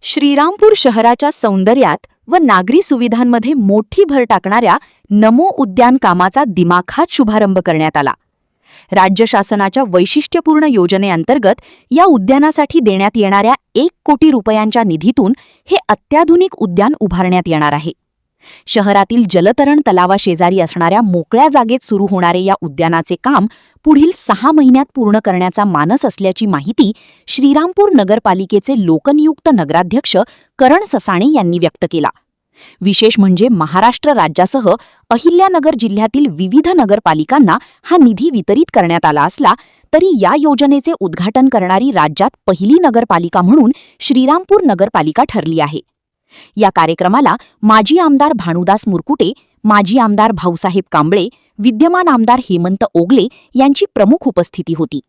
श्रीरामपूर शहराच्या सौंदर्यात व नागरी सुविधांमध्ये मोठी भर टाकणाऱ्या नमो उद्यान कामाचा दिमाखात शुभारंभ करण्यात आला। राज्य शासनाच्या वैशिष्ट्यपूर्ण योजनेअंतर्गत या उद्यानासाठी देण्यात येणाऱ्या 1 कोटी रुपयांच्या निधीतून हे अत्याधुनिक उद्यान उभारण्यात येणार आहे। शहरातील जलतरण तलावाशेजारी असणाऱ्या मोकळ्या जागेत सुरू होणारे या उद्यानाचे काम पुढील 6 महिन्यात पूर्ण करण्याचा मानस असल्याची माहिती श्रीरामपूर नगरपालिकेचे लोकनियुक्त नगराध्यक्ष करण ससाणे यांनी व्यक्त केला। विशेष म्हणजे महाराष्ट्र राज्यासह अहिल्यानगर जिल्ह्यातील विविध नगरपालिकांना हा निधी वितरित करण्यात आला असला तरी या योजनेचे उद्घाटन करणारी राज्यात पहिली नगरपालिका म्हणून श्रीरामपूर नगरपालिका ठरली आहे। या कार्यक्रमाला माजी आमदार भानुदास मुरकुटे, माजी आमदार भाऊसाहेब कांबळे, विद्यमान आमदार हेमंत ओगले यांची प्रमुख उपस्थिती होती।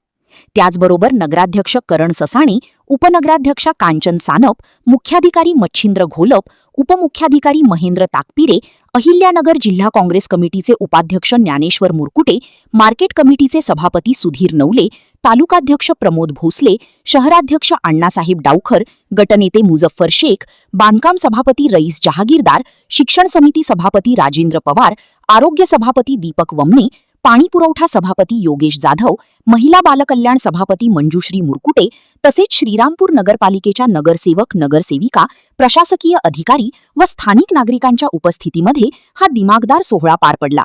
त्याचबरोबर नगराध्यक्ष करण ससाणे, उपनगराध्यक्षा कांचन सानप, मुख्याधिकारी मच्छिंद्र घोलप, उपमुख्याधिकारी महेंद्र ताकपिरे, अहिल्यानगर जिल्हा काँग्रेस कमिटीचे उपाध्यक्ष ज्ञानेश्वर मुरकुटे, मार्केट कमिटीचे सभापती सुधीर नवले, तालुकाध्यक्ष प्रमोद भोसले, शहराध्यक्ष अण्णासाहेब डावखर, गटनेते मुझफ्फर शेख, बांधकाम सभापती रईस जहागीरदार, शिक्षण समिती सभापती राजेंद्र पवार, आरोग्य सभापती दीपक वमने, पाणी पुरवठा सभापती योगेश जाधव, महिला बालकल्याण सभापती मंजुश्री मुरकुटे तसेच श्रीरामपूर नगरपालिकेच्या नगरसेवक, नगरसेविका, प्रशासकीय अधिकारी व स्थानिक नागरिकांच्या उपस्थितीमध्ये हा दिमागदार सोहळा पार पडला।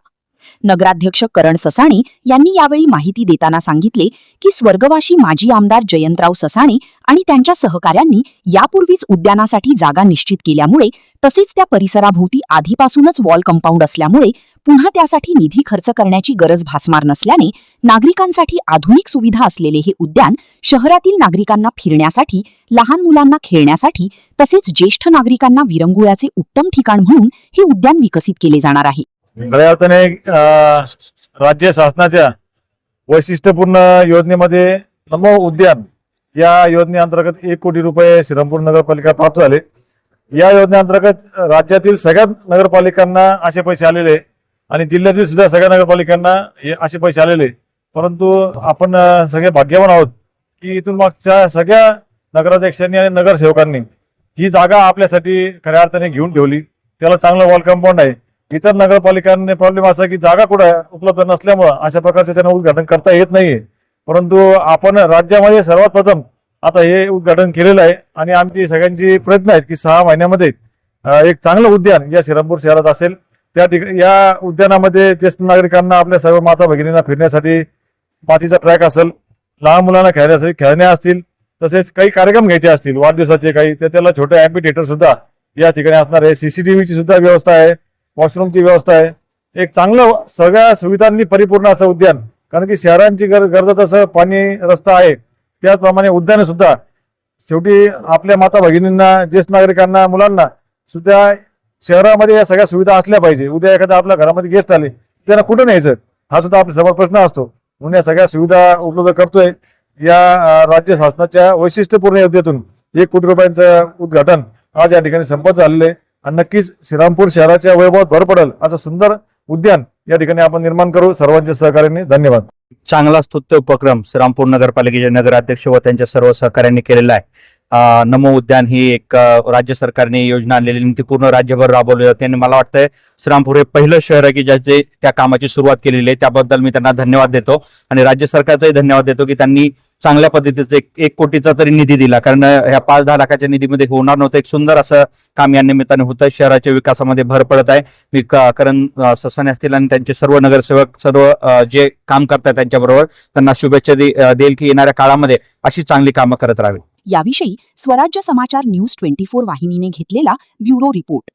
नगराध्यक्ष करण ससाणे यांनी यावेळी माहिती देताना सांगितले की स्वर्गवासी माजी आमदार जयंतराव ससाणे आणि त्यांच्या सहकाऱ्यांनी यापूर्वीच उद्यानासाठी जागा निश्चित केल्यामुळे तसेच त्या परिसराभोवती आधीपासूनच वॉल कंपाऊंड असल्यामुळे पुन्हा त्यासाठी निधी खर्च करण्याची गरज भासणार नसल्याने नागरिकांसाठी आधुनिक सुविधा असलेले हे उद्यान शहरातील नागरिकांना फिरण्यासाठी, लहान मुलांना खेळण्यासाठी तसेच ज्येष्ठ नागरिकांना विरंगुळ्याचे उत्तम ठिकाण म्हणून हे उद्यान विकसित केले जाणार आहे। खऱ्या अर्थाने राज्य शासनाच्या वैशिष्ट्यपूर्ण योजनेमध्ये नमो उद्यान या योजनेअंतर्गत 1 कोटी रुपये श्रीरामपूर नगरपालिका प्राप्त झाले। या योजनेअंतर्गत राज्यातील सगळ्या नगरपालिकांना असे पैसे आलेले आणि जिल्ह्यातील सुद्धा सगळ्या नगरपालिकांना असे पैसे आलेले, परंतु आपण सगळे भाग्यवान आहोत की इथून मागच्या सगळ्या नगराध्यक्षांनी आणि नगरसेवकांनी ही जागा आपल्यासाठी खऱ्या अर्थाने घेऊन ठेवली। त्याला चांगलं वॉल कंपाऊंड आहे। इतर नगरपालिकांनी प्रॉब्लेम असा की जागा कुठे उपलब्ध नसल्यामुळे अशा प्रकारचे त्यांना उद्घाटन करता येत नाहीये, परंतु आपण राज्यामध्ये सर्वात प्रथम आता हे उद्घाटन केलेलं आहे आणि आमची सगळ्यांची प्रयत्न आहेत की 6 महिन्यामध्ये एक चांगलं उद्यान या श्रीरामपूर शहरात असेल। त्या ठिकाणी या उद्यानामध्ये ज्येष्ठ नागरिकांना, आपल्या सर्व माता भगिनींना फिरण्यासाठी मातीचा ट्रॅक असेल, लहान मुलांना खेळण्यासाठी खेळण्या असतील, तसेच काही कार्यक्रम घ्यायचे असतील वाढदिवसाचे काही, तर त्याला छोटे ॲम्पी थिएटर सुद्धा या ठिकाणी असणार आहे। सीसीटीव्हीची सुद्धा व्यवस्था आहे, वॉशरूमची व्यवस्था आहे। एक चांगलं सगळ्या सुविधांनी परिपूर्ण असं उद्यान, कारण की शहरांची गरज तसं पाणी, रस्ता आहे, त्याचप्रमाणे उद्यान सुद्धा शेवटी आपल्या माता भगिनींना, ज्येष्ठ नागरिकांना, मुलांना सुद्धा शहरामध्ये या सगळ्या सुविधा असल्या पाहिजे। उद्या एखाद्या आपल्या घरामध्ये गेस्ट आले त्यांना कुठं न्यायचं हा सुद्धा आपल्या समोर प्रश्न असतो, म्हणून या सगळ्या सुविधा उपलब्ध करतोय। या राज्य शासनाच्या वैशिष्ट्यपूर्ण योजनेतून 1 कोटी रुपयांचं उद्घाटन आज या ठिकाणी संपन्न झालेलं आहे आणि नक्कीच श्रीरामपूर शहराच्या वैभवात भर पडेल असं सुंदर उद्यान या ठिकाणी आपण निर्माण करू। सर्वांच्या सहकार्याने धन्यवाद। चांगला स्तुत्य उपक्रम श्रीरामपूर नगरपालिकेचे नगराध्यक्ष व त्यांच्या सर्व सहकार्यांनी केलेला आहे। नमो उद्यान ही एक राज्य सरकारने योजना आणलेली, ती पूर्ण राज्यभर राबवली जाते आणि मला वाटतंय श्रीरामपूर हे पहिलं शहर आहे की ज्याचे त्या कामाची सुरुवात केलेली आहे। त्याबद्दल मी त्यांना धन्यवाद देतो आणि राज्य सरकारचाही धन्यवाद देतो की त्यांनी चांगल्या पद्धतीचं 1 कोटीचा तरी निधी दिला, कारण ह्या 5-10 लाखाच्या निधीमध्ये होणार नव्हतं। एक सुंदर असं काम या निमित्ताने होतं, शहराच्या विकासामध्ये भर पडत आहे। मी करण ससाणे असतील आणि त्यांचे सर्व नगरसेवक, सर्व जे काम करतात त्यांच्याबरोबर त्यांना शुभेच्छा देईल की येणाऱ्या काळामध्ये अशी चांगली कामं करत राहावी। याविषयी स्वराज्य समाचार न्यूज 24 वाहिनीने घेतलेला ब्युरो रिपोर्ट।